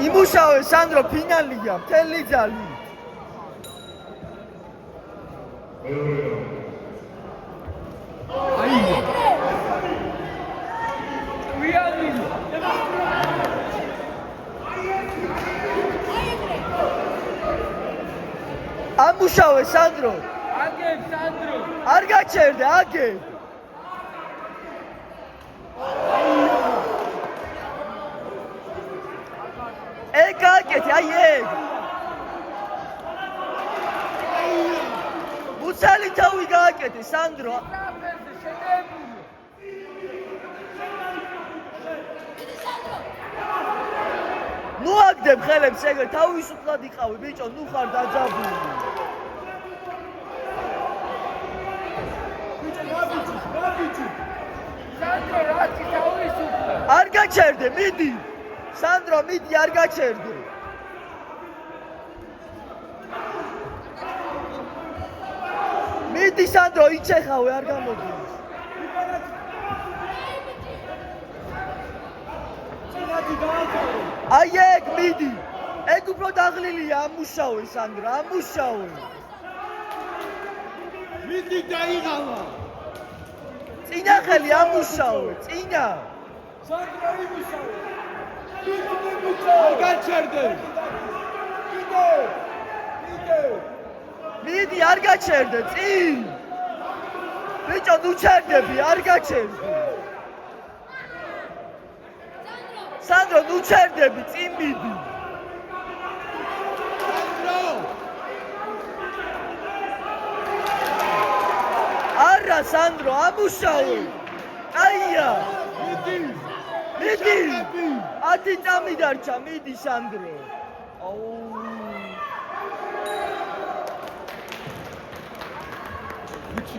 იმუშავე სანდრო ფინალია მთელი ძალით. ამუშავე სანდრო. აგებ სანდრო. არ გაჩერდე, აგებ. ეგ გააკეთე, აი ეგ. მუცალი თავი გააკეთე, სანდრო. ნუ აგდებ ხელებს ეგრე, თავისუფლად იყავი, ბიჭო, ნუ ხარ დაძაბული. სანდრო რაცი თავისუფლად. არ გაჩერდე, მიდი. სანდრო, მიდი, არ გაჩერდე. მიდი სანდრო, იჩეხავე, არ გამოდის. აი ეგ, მიდი. ეგ უფრო დაღლილია, ამუშავე სანდრო, ამუშავე. მიდი დაიღალა. წინა ხელი ამუშავე, წინა. სანდრო იმუშავე. არ გაჩერდე. მიდი, არ გაჩერდე, წინ. ბიჭო, ნუ ჩერდები, არ გაჩერდე. სანდრო, ნუ ჩერდები, წინ მიდი. არა, სანდრო, ამუშავე. აია. მიდი. 10 წამი დარჩა, მიდი სანდრო. აუ. ვიცი.